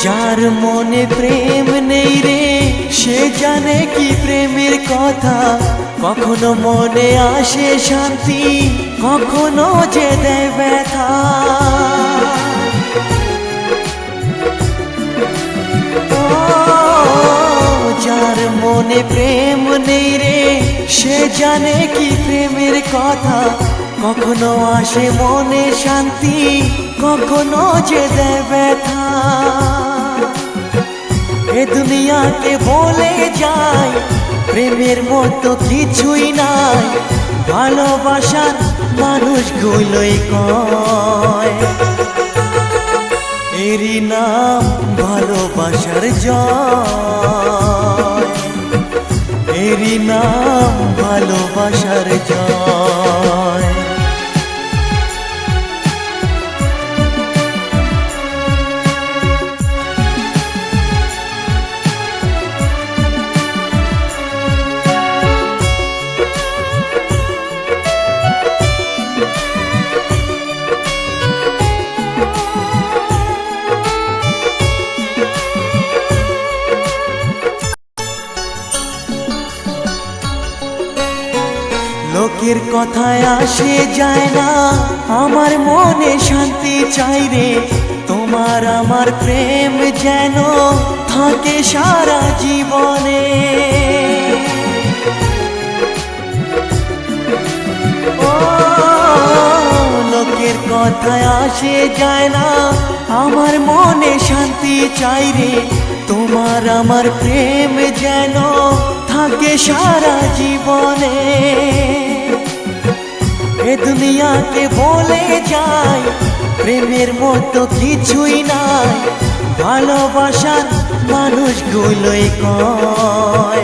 যার মনে প্রেম নেই রে সে জানে কি প্রেমের কথা। কখনো মনে আসে শান্তি, কখনো যে দেয় ব্যথা। যার মনে প্রেম নেই রে সে জানে কি প্রেমের কথা। কখনো আসে মনে শান্তি, কখনো যে দেয় ব্যথা। এ দুনিয়াকে বলে যায় প্রেমের মতো কিছুই নাই। ভালোবাসার মানুষগুলোই কয় এরই নাম ভালোবাসার জয়, এরই নাম ভালোবাসার জয়। লোকের কথায় আসে যায় না, আমার মনে শান্তি চাই রে। তোমার আমার প্রেম যেন থাকে সারা জীবনে। ও লোকের কথায় আসে যায় না, আমার মনে শান্তি চাই রে। তোমার আমার প্রেম যেন থাকে সারা জীবনে। এ দুনিয়াকে বলে যায় প্রেমের মতো কিছুই নাই। ভালোবাসার মানুষগুলোই কয়